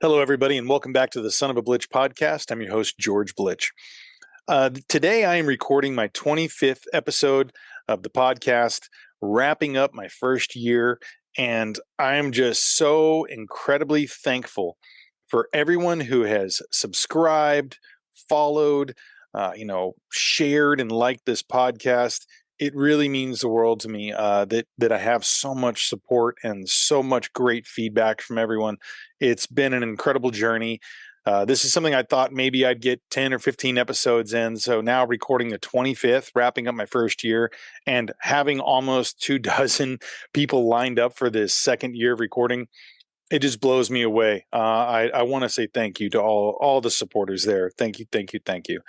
Hello, everybody, and welcome back to the Son of a Blitch podcast. I'm your host, George Blitch. Today, I am recording my 25th episode of the podcast, wrapping up my first year, and I'm just so incredibly thankful for everyone who has subscribed, followed, shared and liked this podcast. It really means the world to me that I have so much support and so much great feedback from everyone. It's been an incredible journey. This is something I thought maybe I'd get 10 or 15 episodes in. So now recording the 25th, wrapping up my first year, and having almost 24 people lined up for this second year of recording, it just blows me away. I want to say thank you to all the supporters there. Thank you, thank you, thank you.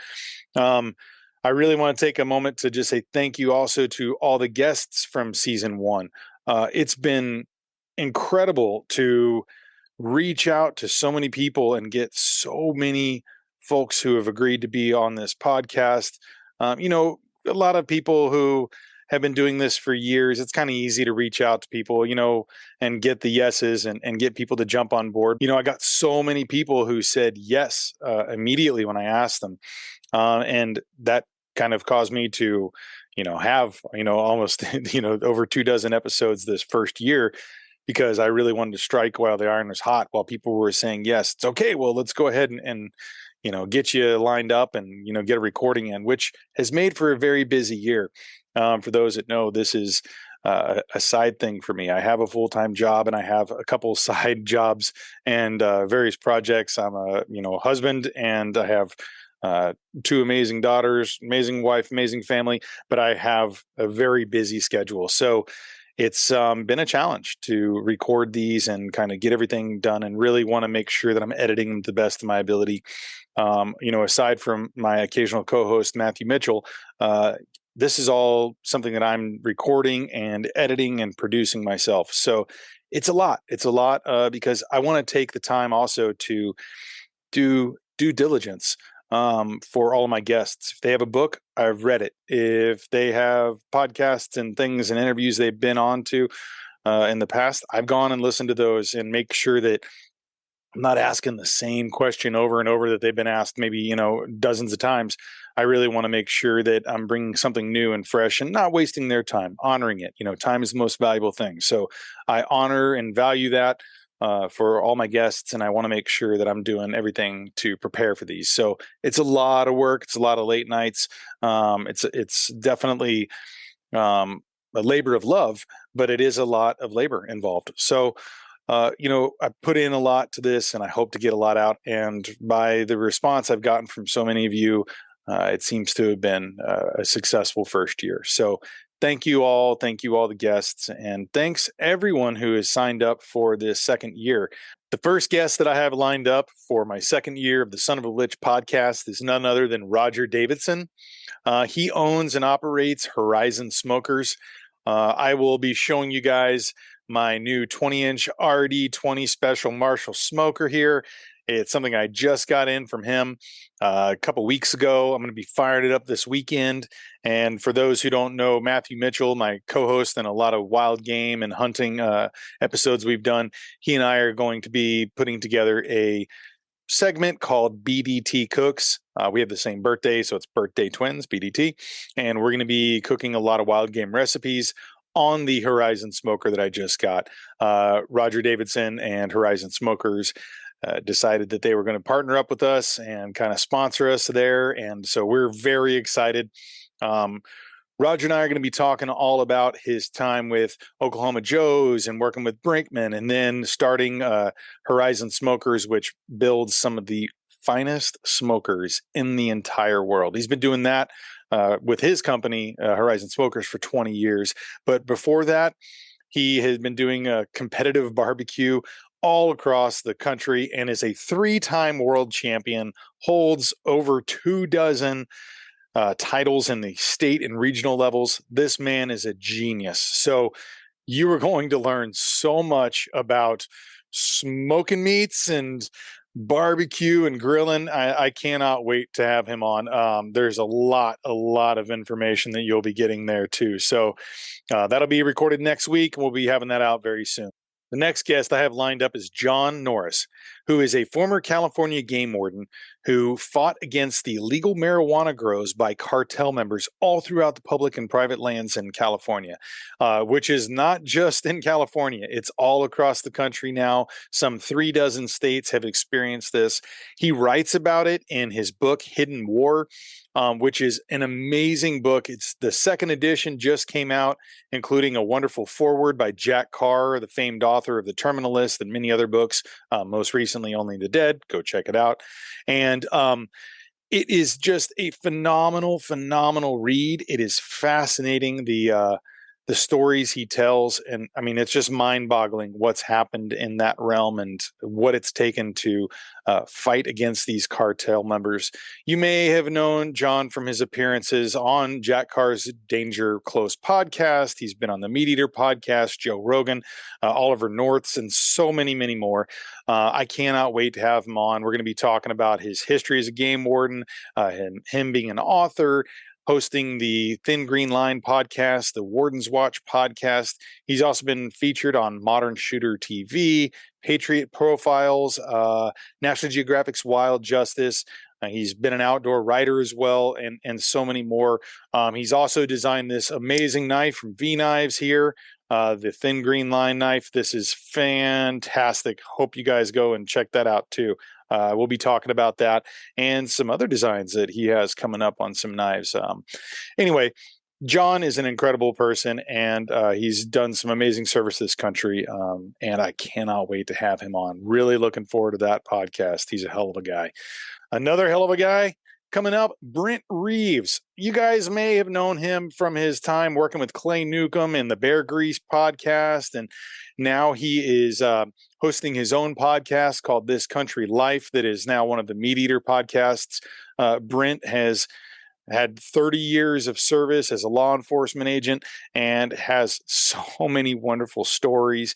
I really want to take a moment to just say thank you also to all the guests from season one. It's been incredible to reach out to so many people and get so many folks who have agreed to be on this podcast. A lot of people who have been doing this for years, it's kind of easy to reach out to people, and get the yeses and get people to jump on board. I got so many people who said yes immediately when I asked them. And that kind of caused me to, have, almost, over 24 episodes this first year, because I really wanted to strike while the iron was hot, while people were saying, yes, it's okay. Well, let's go ahead and get you lined up and, get a recording in, which has made for a very busy year. For those that know, this is a side thing for me. I have a full-time job and I have a couple side jobs and various projects. I'm a, husband, and I have two amazing daughters, amazing wife, amazing family, but I have a very busy schedule. So it's been a challenge to record these and kind of get everything done, and really want to make sure that I'm editing them to the best of my ability. Aside from my occasional co-host, Matthew Mitchell, this is all something that I'm recording and editing and producing myself. So it's a lot. It's a lot because I want to take the time also to do due diligence for all of my guests. If they have a book, I've read it. If they have podcasts and things and interviews they've been on to in the past, I've gone and listened to those and make sure that I'm not asking the same question over and over that they've been asked maybe, dozens of times. I really want to make sure that I'm bringing something new and fresh and not wasting their time, honoring it. Time is the most valuable thing. So I honor and value that for all my guests, and I want to make sure that I'm doing everything to prepare for these. So it's a lot of work. It's a lot of late nights. It's definitely a labor of love, but it is a lot of labor involved. So I put in a lot to this, and I hope to get a lot out. And by the response I've gotten from so many of you, it seems to have been a successful first year. So thank you all. Thank you all the guests. And thanks everyone who has signed up for this second year. The first guest that I have lined up for my second year of the Son of a Blitch podcast is none other than Roger Davidson. He owns and operates Horizon Smokers. I will be showing you guys my new 20-inch RD20 Special Marshall smoker here. It's something I just got in from him a couple weeks ago. I'm going to be firing it up this weekend. And for those who don't know, Matthew Mitchell, my co-host in a lot of wild game and hunting episodes we've done, he and I are going to be putting together a segment called BDT Cooks. We have the same birthday, so it's birthday twins, BDT. And we're going to be cooking a lot of wild game recipes on the Horizon Smoker that I just got. Roger Davidson and Horizon Smokers decided that they were going to partner up with us and kind of sponsor us there. And so we're very excited. Roger and I are going to be talking all about his time with Oklahoma Joe's and working with Brinkman, and then starting Horizon Smokers, which builds some of the finest smokers in the entire world. He's been doing that with his company, Horizon Smokers, for 20 years. But before that, he has been doing a competitive barbecue all across the country and is a 3-time world champion, holds over 24 titles in the state and regional levels. This man is a genius. So you are going to learn so much about smoking meats and barbecue and grilling. I cannot wait to have him on. There's a lot of information that you'll be getting there too. So that'll be recorded next week. We'll be having that out very soon. The next guest I have lined up is John Norris. who is a former California game warden who fought against the illegal marijuana grows by cartel members all throughout the public and private lands in California, which is not just in California. It's all across the country now. Some 36 states have experienced this. He writes about it in his book, Hidden War, which is an amazing book. It's the second edition just came out, including a wonderful foreword by Jack Carr, the famed author of The Terminalist and many other books, most recently Only the Dead. Go check it out. And it is just a phenomenal read. It is fascinating, the stories he tells. And I mean, it's just mind-boggling what's happened in that realm and what it's taken to fight against these cartel members. You may have known John from his appearances on Jack Carr's Danger Close podcast. He's been on the MeatEater podcast, Joe Rogan, Oliver North's, and so many more. I cannot wait to have him on. We're going to be talking about his history as a game warden, him being an author, hosting the Thin Green Line podcast, the Warden's Watch podcast. He's also been featured on Modern Shooter TV, Patriot Profiles, National Geographic's Wild Justice. He's been an outdoor writer as well, and so many more. He's also designed this amazing knife from V-Knives here, the Thin Green Line knife. This is fantastic. Hope you guys go and check that out too. We'll be talking about that and some other designs that he has coming up on some knives. Anyway, John is an incredible person, and he's done some amazing service to this country, and I cannot wait to have him on. Really looking forward to that podcast. He's a hell of a guy. Another hell of a guy coming up, Brent Reaves. You guys may have known him from his time working with Clay Newcomb in the Bear Grease podcast, and now he is hosting his own podcast called This Country Life that is now one of the MeatEater podcasts. Brent has had 30 years of service as a law enforcement agent and has so many wonderful stories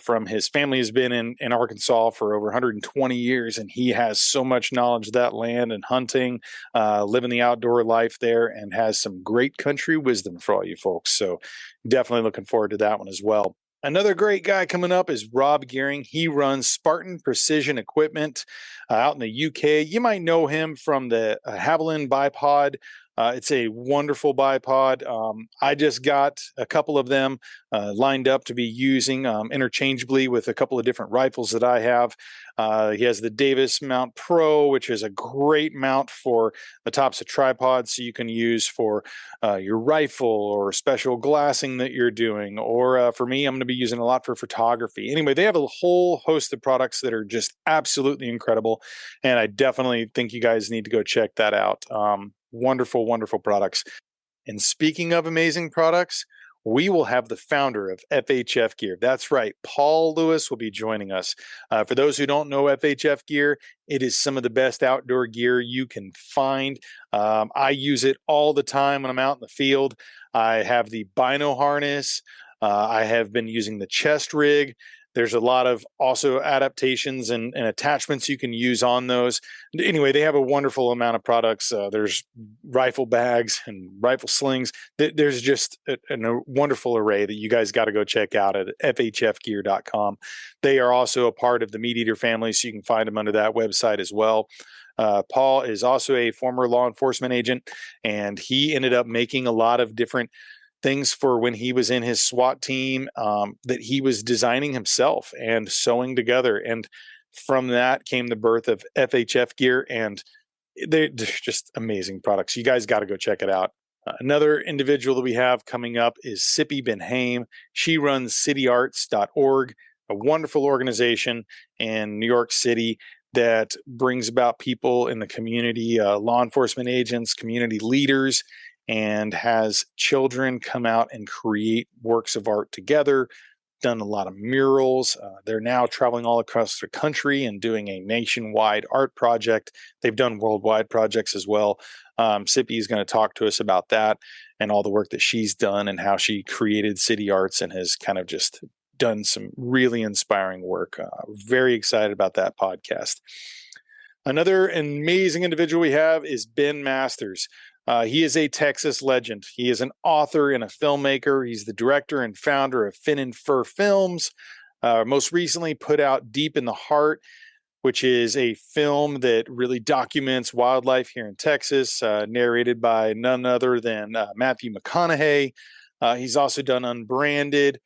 from his family. Has been in Arkansas for over 120 years, and he has so much knowledge of that land and hunting, living the outdoor life there, and has some great country wisdom for all you folks. So definitely looking forward to that one as well. Another great guy coming up is Rob Gearing. He runs Spartan Precision Equipment out in the UK. You might know him from the Haviland bipod. It's a wonderful bipod. I just got a couple of them lined up to be using interchangeably with a couple of different rifles that I have. He has the Davis Mount Pro, which is a great mount for the tops of tripods, so you can use for your rifle or special glassing that you're doing. Or for me, I'm going to be using a lot for photography. Anyway, they have a whole host of products that are just absolutely incredible, and I definitely think you guys need to go check that out. Wonderful products. And speaking of amazing products, we will have the founder of FHF Gear. That's right. Paul Lewis will be joining us. For those who don't know FHF Gear, it is some of the best outdoor gear you can find. I use it all the time when I'm out in the field. I have the bino harness. I have been using the chest rig. There's a lot of also adaptations and attachments you can use on those. Anyway, they have a wonderful amount of products. There's rifle bags and rifle slings. There's just a wonderful array that you guys got to go check out at FHFgear.com. They are also a part of the MeatEater family, so you can find them under that website as well. Paul is also a former law enforcement agent, and he ended up making a lot of different things for when he was in his SWAT team that he was designing himself and sewing together. And from that came the birth of FHF Gear, and they're just amazing products. You guys got to go check it out. Another individual that we have coming up is Sippy Ben-Haim. She runs cityarts.org, a wonderful organization in New York City that brings about people in the community, law enforcement agents, community leaders, and has children come out and create works of art together, done a lot of murals. They're now traveling all across the country and doing a nationwide art project. They've done worldwide projects as well. Sippy is going to talk to us about that and all the work that she's done and how she created City Arts and has kind of just done some really inspiring work. Very excited about that podcast. Another amazing individual we have is Ben Masters. He is a Texas legend. He is an author and a filmmaker. He's the director and founder of Fin and Fur Films. Most recently put out Deep in the Heart, which is a film that really documents wildlife here in Texas, narrated by none other than Matthew McConaughey. He's also done Unbranded,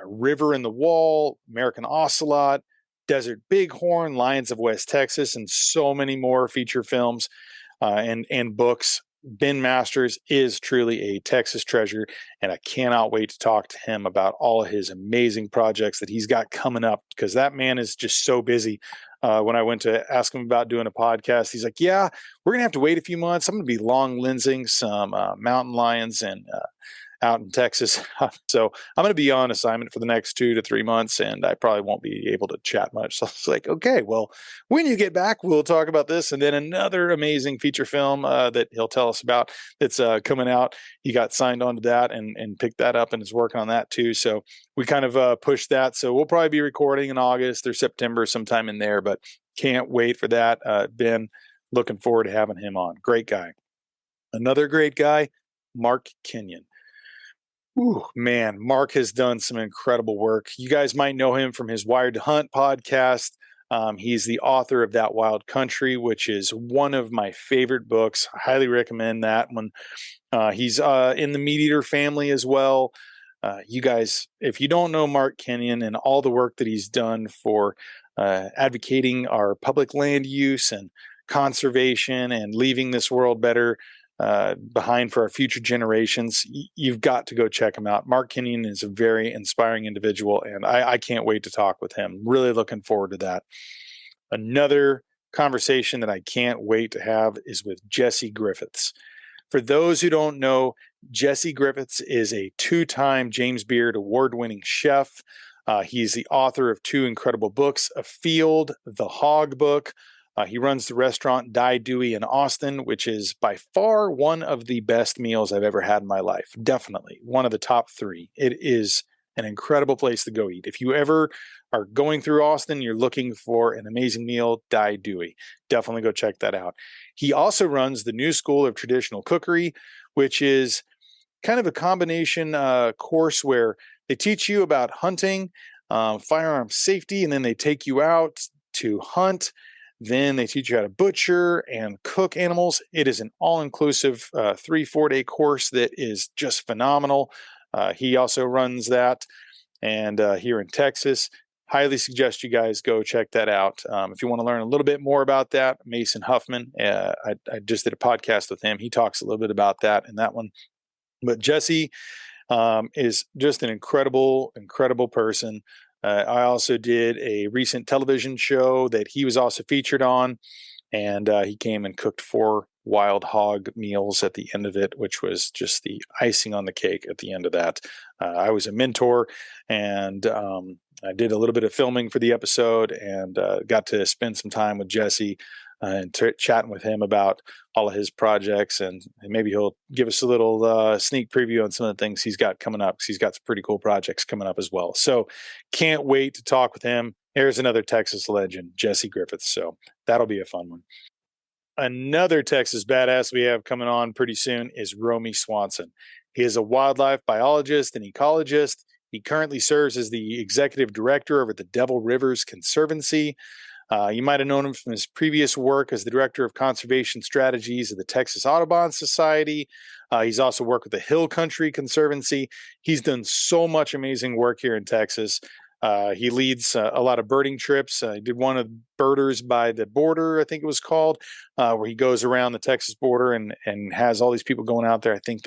River in the Wall, American Ocelot, Desert Bighorn, Lions of West Texas, and so many more feature films and books. Ben Masters is truly a Texas treasure, and I cannot wait to talk to him about all of his amazing projects that he's got coming up, because that man is just so busy. When I went to ask him about doing a podcast, he's like, yeah, we're going to have to wait a few months. I'm going to be long lensing some mountain lions and out in Texas. So I'm going to be on assignment for the next 2 to 3 months, and I probably won't be able to chat much. So it's like, okay, well, when you get back, we'll talk about this. And then another amazing feature film that he'll tell us about that's coming out. He got signed on to that and picked that up and is working on that too. So we kind of pushed that. So we'll probably be recording in August or September, sometime in there, but can't wait for that. Ben, looking forward to having him on. Great guy. Another great guy, Mark Kenyon. Ooh, man, Mark has done some incredible work. You guys might know him from his Wired to Hunt podcast. He's the author of That Wild Country, which is one of my favorite books. I highly recommend that one. He's in the MeatEater family as well. You guys, if you don't know Mark Kenyon and all the work that he's done for advocating our public land use and conservation and leaving this world better behind for our future generations, you've got to go check him out. Mark Kenyon is a very inspiring individual, and I can't wait to talk with him. Really looking forward to that. Another conversation that I can't wait to have is with Jesse Griffiths. For those who don't know, Jesse Griffiths is a 2-time James Beard award-winning chef. He's the author of 2 incredible books, Afield, the Hog Book. He runs the restaurant Die Dewey in Austin, which is by far one of the best meals I've ever had in my life. Definitely one of the top 3. It is an incredible place to go eat. If you ever are going through Austin, you're looking for an amazing meal, Die Dewey. Definitely go check that out. He also runs the New School of Traditional Cookery, which is kind of a combination course where they teach you about hunting, firearm safety, and then they take you out to hunt. Then they teach you how to butcher and cook animals. It is an all-inclusive 3-4 day course that is just phenomenal. He also runs that, and here in Texas, highly suggest you guys go check that out. If you want to learn a little bit more about that, Mason Huffman, I just did a podcast with him. He talks a little bit about that in that one. But Jesse is just an incredible, incredible person. I also did a recent television show that he was also featured on, and he came and cooked 4 wild hog meals at the end of it, which was just the icing on the cake at the end of that. I was a mentor, and I did a little bit of filming for the episode, and got to spend some time with Jesse and chatting with him about all of his projects, and maybe he'll give us a little sneak preview on some of the things he's got coming up, because he's got some pretty cool projects coming up as well. So can't wait to talk with him. There's another Texas legend, Jesse Griffiths. So that'll be a fun one. Another Texas badass we have coming on pretty soon is Romy Swanson. He is a wildlife biologist and ecologist. He currently serves as the executive director over at the Devil Rivers Conservancy. You might have known him from his previous work as the director of conservation strategies of the Texas Audubon Society. He's also worked with the Hill Country Conservancy. He's done so much amazing work here in Texas. He leads a lot of birding trips. He did one of Birders by the Border, I think it was called, where he goes around the Texas border and has all these people going out there. I think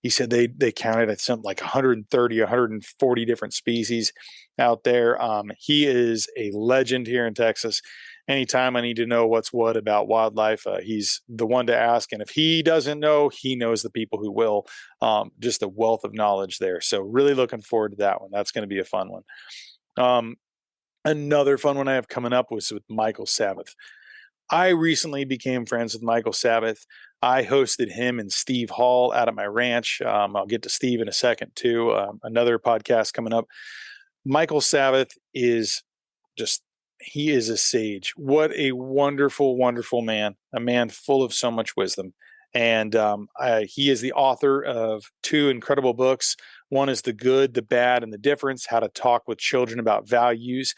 he said they counted at something like 130, 140 different species out there. He is a legend here in Texas. Anytime I need to know what's what about wildlife, he's the one to ask. And if he doesn't know, he knows the people who will. Just a wealth of knowledge there. So really looking forward to that one. That's going to be a fun one. Another fun one I have coming up was with Michael Sabbath. I recently became friends with Michael Sabbath. I hosted him and Steve Hall out at my ranch. I'll get to Steve in a second too. Another podcast coming up. Michael Sabbath is he is a sage. What a wonderful, wonderful man, a man full of so much wisdom. And he is the author of 2 incredible books. One is The Good, the Bad, and the Difference, How to Talk with Children About Values.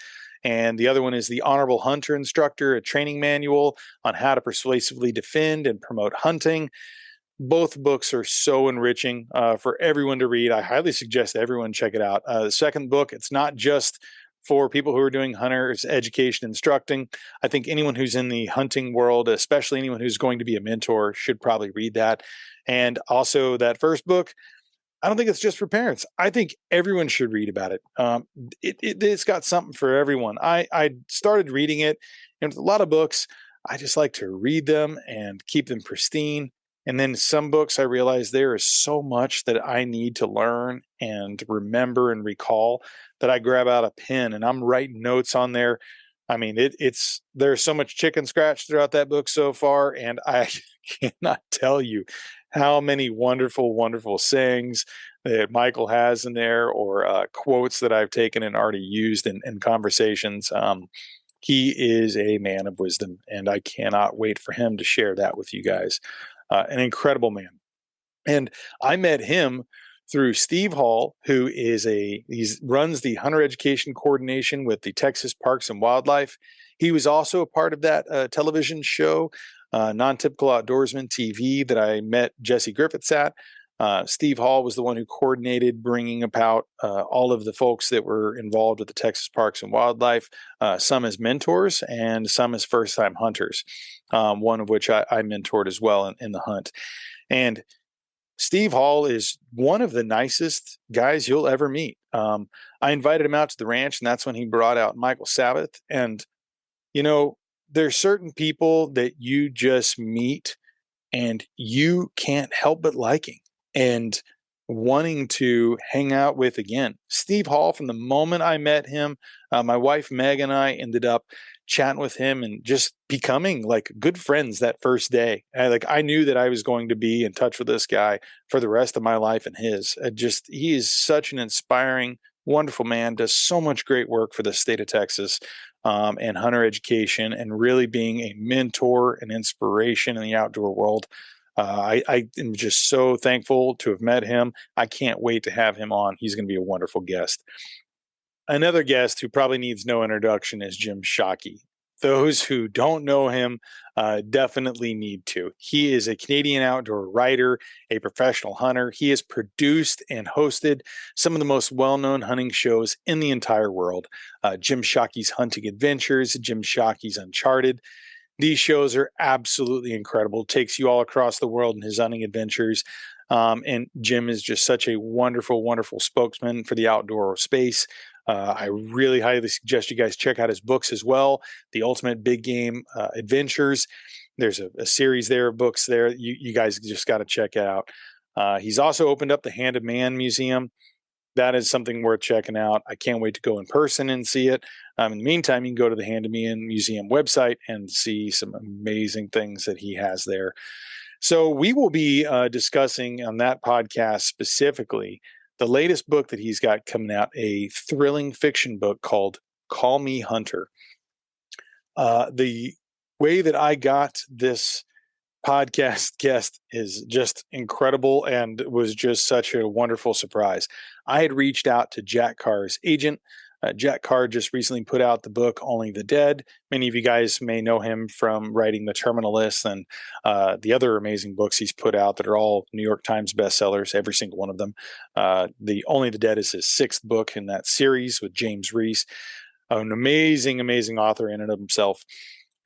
And the other one is The Honorable Hunter Instructor, a training manual on how to persuasively defend and promote hunting. Both books are so enriching for everyone to read. I highly suggest everyone check it out. The second book, it's not just for people who are doing hunters education instructing. I think anyone who's in the hunting world, especially anyone who's going to be a mentor, should probably read that. And also that first book, I don't think it's just for parents. I think everyone should read about it. It's got something for everyone. I started reading it, and with a lot of books, I just like to read them and keep them pristine. And then some books, I realize there is so much that I need to learn and remember and recall that I grab out a pen and I'm writing notes on there. I mean, there's so much chicken scratch throughout that book so far, and I cannot tell you how many wonderful, wonderful sayings that Michael has in there, or quotes that I've taken and already used in conversations. He is a man of wisdom, and I cannot wait for him to share that with you guys. An incredible man. And I met him through Steve Hall, who runs the hunter education coordination with the Texas Parks and Wildlife. He was also a part of that television show, Non-Typical Outdoorsman TV, that I met Jesse Griffiths at. Steve Hall was the one who coordinated bringing about all of the folks that were involved with the Texas Parks and Wildlife, some as mentors and some as first-time hunters, one of which I mentored as well in the hunt. And Steve Hall is one of the nicest guys you'll ever meet. I invited him out to the ranch, and that's when he brought out Michael Sabbath. And, there's certain people that you just meet and you can't help but liking and wanting to hang out with again. Steve Hall, from the moment I met him, my wife Meg and I ended up chatting with him and just becoming like good friends that first day. I knew that I was going to be in touch with this guy for the rest of my life and his. He is such an inspiring, wonderful man, does so much great work for the state of Texas, and hunter education, and really being a mentor and inspiration in the outdoor world. I am just so thankful to have met him. I can't wait to have him on. He's going to be a wonderful guest. Another guest who probably needs no introduction is Jim Shockey. Those who don't know him definitely need to. He is a Canadian outdoor writer, a professional hunter. He has produced and hosted some of the most well-known hunting shows in the entire world. Jim Shockey's Hunting Adventures, Jim Shockey's Uncharted. These shows are absolutely incredible. Takes you all across the world in his hunting adventures. And Jim is just such a wonderful, wonderful spokesman for the outdoor space. I really highly suggest you guys check out his books as well. The Ultimate Big Game Adventures. There's a series there of books there. You guys just got to check it out. He's also opened up the Hand of Man Museum. That is something worth checking out. I can't wait to go in person and see it. In the meantime, you can go to the Hand of Man Museum website and see some amazing things that he has there. So we will be discussing on that podcast specifically the latest book that he's got coming out, a thrilling fiction book called Call Me Hunter. The way that I got this podcast guest is just incredible and was just such a wonderful surprise. I had reached out to Jack Carr's agent. Jack Carr just recently put out the book Only the Dead. Many of you guys may know him from writing The Terminalist and the other amazing books he's put out that are all New York Times bestsellers, every single one of them. The Only the Dead is his sixth book in that series with James Reese, an amazing, amazing author in and of himself.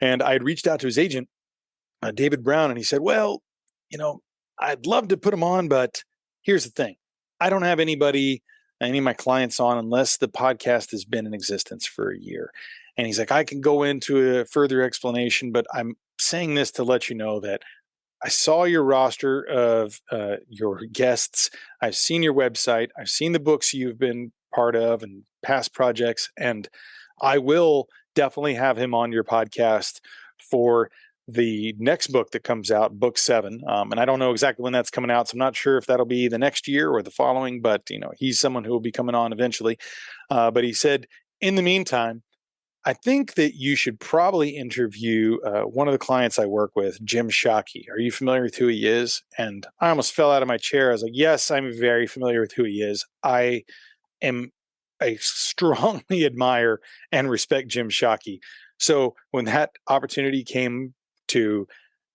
And I had reached out to his agent, David Brown, and he said, well, I'd love to put him on, but here's the thing. I don't have any of my clients on unless the podcast has been in existence for a year. And he's like, I can go into a further explanation, but I'm saying this to let you know that I saw your roster of your guests. I've seen your website. I've seen the books you've been part of and past projects. And I will definitely have him on your podcast for the next book that comes out, book 7. And I don't know exactly when that's coming out, so I'm not sure if that'll be the next year or the following, but he's someone who will be coming on eventually. But he said, in the meantime, I think that you should probably interview one of the clients I work with, Jim Shockey. Are you familiar with who he is? And I almost fell out of my chair. I was like, yes, I'm very familiar with who he is. I am I strongly admire and respect Jim Shockey. So when that opportunity came to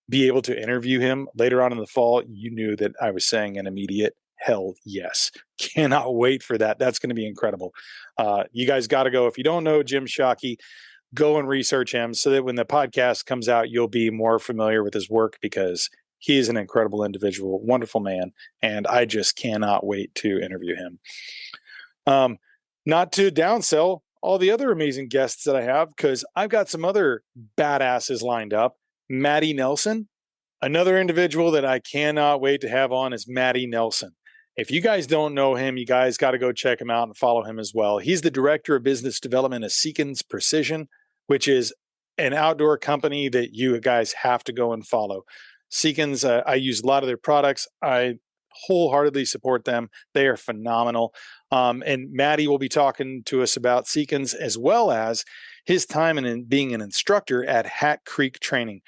be able to interview him later on in the fall, you knew that I was saying an immediate hell yes. Cannot wait for that. That's going to be incredible. You guys got to go. If you don't know Jim Shockey, go and research him so that when the podcast comes out, you'll be more familiar with his work, because he is an incredible individual, wonderful man, and I just cannot wait to interview him. Not to downsell all the other amazing guests that I have, because I've got some other badasses lined up. Matty Nelson, another individual that I cannot wait to have on is Matty Nelson. If you guys don't know him, you guys got to go check him out and follow him as well. He's the director of business development at Seekins Precision, which is an outdoor company that you guys have to go and follow. Seekins, I use a lot of their products. I wholeheartedly support them. They are phenomenal. And Matty will be talking to us about Seekins, as well as his time in being an instructor at Hat Creek Training.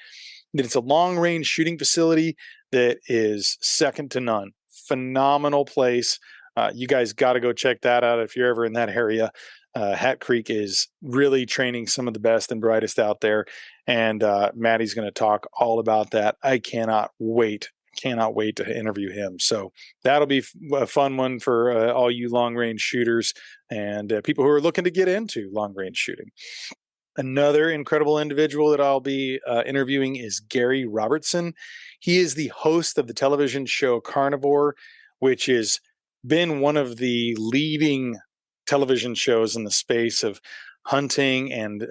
It's a long-range shooting facility that is second to none. Phenomenal place. You guys got to go check that out if you're ever in that area. Hat Creek is really training some of the best and brightest out there. And Matty's going to talk all about that. I cannot wait to interview him. So that'll be a fun one for all you long-range shooters and people who are looking to get into long-range shooting. Another incredible individual that I'll be interviewing is Gary Robertson. He is the host of the television show Carnivore, which has been one of the leading television shows in the space of hunting and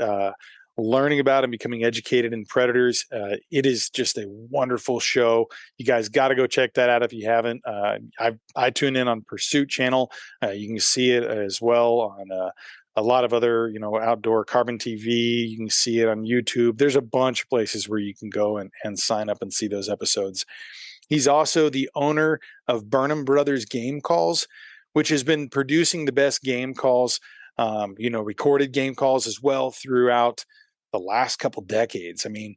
learning about and becoming educated in predators. It is just a wonderful show. You guys got to go check that out if you haven't. I tune in on Pursuit Channel. You can see it as well on a lot of other, outdoor Carbon TV. You can see it on YouTube. There's a bunch of places where you can go and sign up and see those episodes. He's also the owner of Burnham Brothers Game Calls, which has been producing the best game calls, recorded game calls as well throughout the last couple decades. I mean,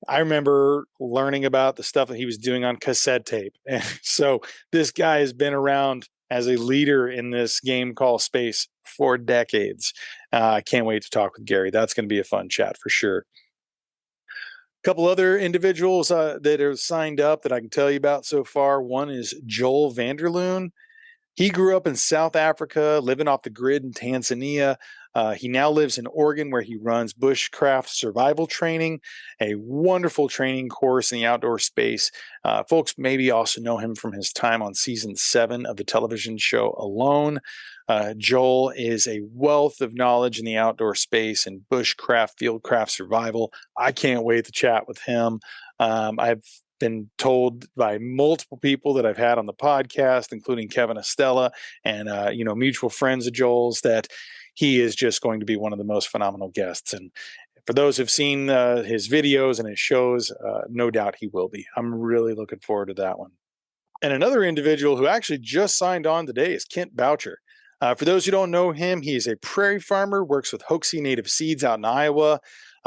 I remember learning about the stuff that he was doing on cassette tape. And so this guy has been around as a leader in this game call space for decades. I can't wait to talk with Gary. That's going to be a fun chat for sure. A couple other individuals that are signed up that I can tell you about so far. One is Joel Vanderloon. He grew up in South Africa, living off the grid in Tanzania. He now lives in Oregon, where he runs bushcraft survival training, a wonderful training course in the outdoor space. Folks maybe also know him from his time on season 7 of the television show Alone. Joel is a wealth of knowledge in the outdoor space and bushcraft, fieldcraft survival. I can't wait to chat with him. I've been told by multiple people that I've had on the podcast, including Kevin Estella and, mutual friends of Joel's, that he is just going to be one of the most phenomenal guests. And for those who've seen his videos and his shows, no doubt he will be. I'm really looking forward to that one. And another individual who actually just signed on today is Kent Boucher. For those who don't know him, he is a prairie farmer, works with Hoaxie Native Seeds out in Iowa.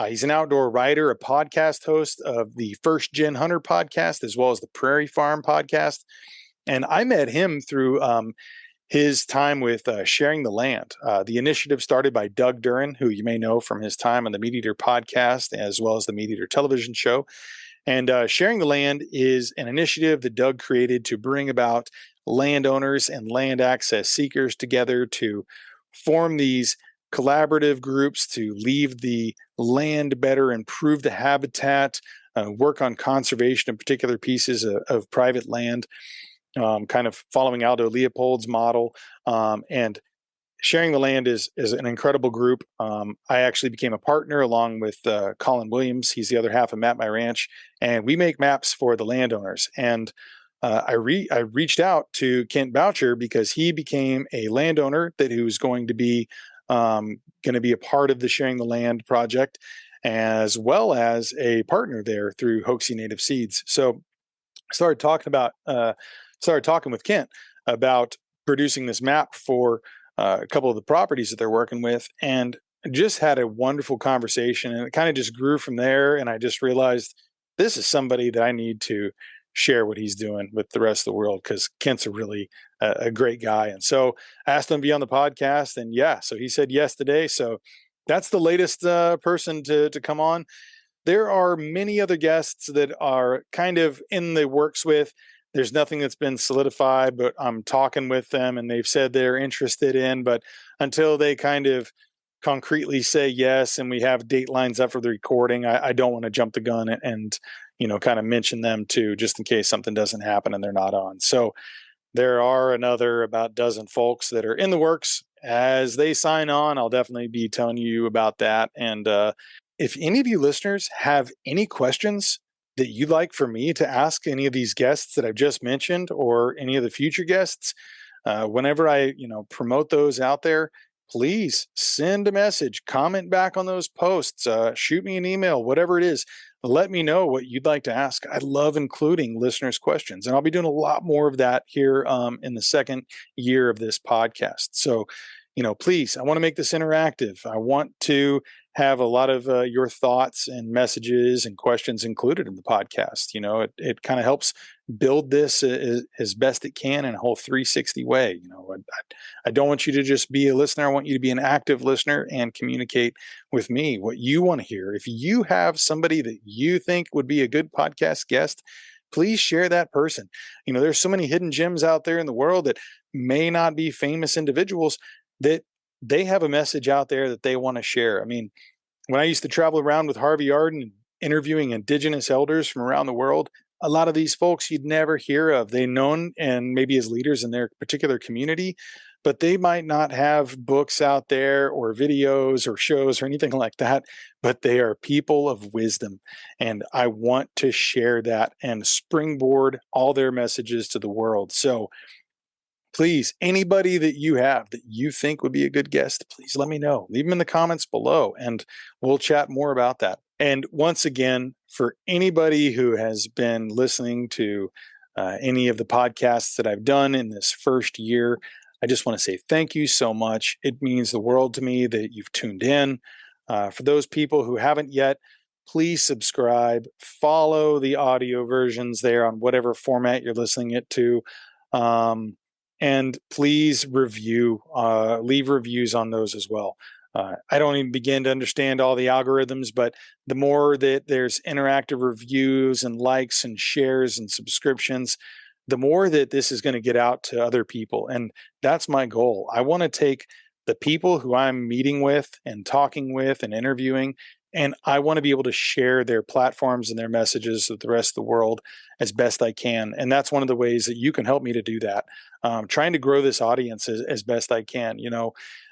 He's an outdoor writer, a podcast host of the First Gen Hunter podcast, as well as the Prairie Farm podcast. And I met him through his time with Sharing the Land, the initiative started by Doug Duran, who you may know from his time on the MeatEater podcast, as well as the MeatEater television show. And Sharing the Land is an initiative that Doug created to bring about landowners and land access seekers together to form these collaborative groups to leave the land better, improve the habitat, work on conservation of particular pieces of private land, kind of following Aldo Leopold's model. And Sharing the Land is an incredible group. I actually became a partner along with Colin Williams. He's the other half of Map My Ranch, and we make maps for the landowners. And I reached out to Kent Boucher because he became a landowner who was going to be a part of the Sharing the Land project, as well as a partner there through Hoaxie Native Seeds. So I started talking with Kent about producing this map for a couple of the properties that they're working with, and just had a wonderful conversation, and it kind of just grew from there. And I just realized this is somebody that I need to share what he's doing with the rest of the world, because Kent's a really a great guy. And so I asked him to be on the podcast, and so he said yes today. So that's the latest person to come on. There are many other guests that are kind of in the works with. There's nothing that's been solidified, but I'm talking with them and they've said they're interested in, but until they kind of concretely say yes and we have date lines up for the recording, I don't want to jump the gun and kind of mention them too, just in case something doesn't happen and they're not on. So there are another about dozen folks that are in the works. As they sign on, I'll definitely be telling you about that. And if any of you listeners have any questions that you'd like for me to ask any of these guests that I've just mentioned, or any of the future guests, whenever I promote those out there, please send a message, comment back on those posts, shoot me an email, whatever it is. Let me know what you'd like to ask. I love including listeners' questions, and I'll be doing a lot more of that here in the second year of this podcast. So, please, I want to make this interactive. I want to have a lot of your thoughts and messages and questions included in the podcast. It kind of helps build this as best it can in a whole 360 way. I don't want you to just be a listener. I want you to be an active listener and communicate with me what you want to hear. If you have somebody that you think would be a good podcast guest, please share that person. There's so many hidden gems out there in the world that may not be famous individuals, that they have a message out there that they want to share. I mean, when I used to travel around with Harvey Arden interviewing indigenous elders from around the world, a lot of these folks you'd never hear of. They're known and maybe as leaders in their particular community, but they might not have books out there or videos or shows or anything like that, but they are people of wisdom. And I want to share that and springboard all their messages to the world. So please, anybody that you have that you think would be a good guest, please let me know. Leave them in the comments below and we'll chat more about that. And once again, for anybody who has been listening to any of the podcasts that I've done in this first year, I just want to say thank you so much. It means the world to me that you've tuned in. For those people who haven't yet, please subscribe, follow the audio versions there on whatever format you're listening it to. And please leave reviews on those as well. I don't even begin to understand all the algorithms, but the more that there's interactive reviews and likes and shares and subscriptions, the more that this is going to get out to other people. And that's my goal. I want to take the people who I'm meeting with and talking with and interviewing, and I want to be able to share their platforms and their messages with the rest of the world as best I can. And that's one of the ways that you can help me to do that. Trying to grow this audience as best I can.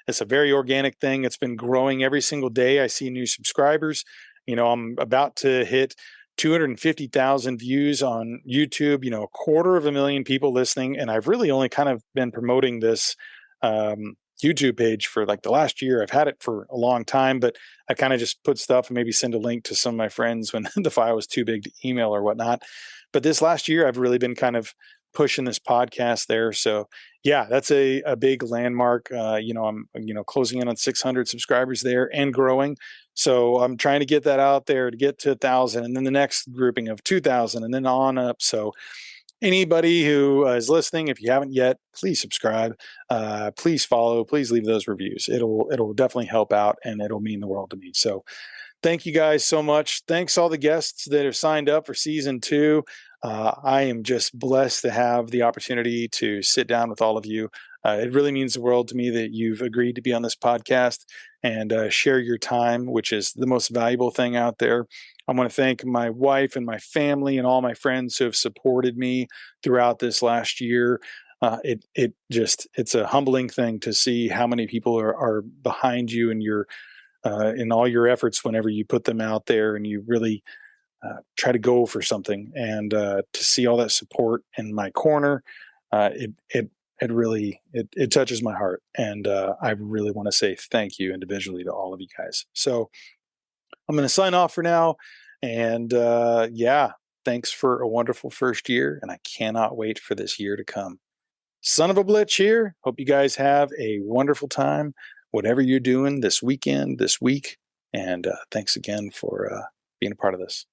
It's a very organic thing. It's been growing every single day. I see new subscribers. I'm about to hit 250,000 views on YouTube, 250,000 people listening. And I've really only kind of been promoting this YouTube page for like the last year. I've had it for a long time, but I kind of just put stuff and maybe send a link to some of my friends when the file was too big to email or whatnot. But this last year, I've really been kind of pushing this podcast there. So yeah, that's a big landmark. I'm closing in on 600 subscribers there and growing. So I'm trying to get that out there to get to 1,000, and then the next grouping of 2,000, and then on up. So anybody who is listening, if you haven't yet, please subscribe, please follow, please leave those reviews. It'll definitely help out, and it'll mean the world to me. So thank you guys so much. Thanks all the guests that have signed up for season 2. I am just blessed to have the opportunity to sit down with all of you. It really means the world to me that you've agreed to be on this podcast and share your time, which is the most valuable thing out there. I want to thank my wife and my family and all my friends who have supported me throughout this last year. It's a humbling thing to see how many people are behind you and in all your efforts whenever you put them out there and you really try to go for something. And to see all that support in my corner, it really touches my heart. And I really want to say thank you individually to all of you guys. So I'm going to sign off for now. And thanks for a wonderful first year. And I cannot wait for this year to come. Son of a Blitch here. Hope you guys have a wonderful time, whatever you're doing this weekend, this week. And thanks again for being a part of this.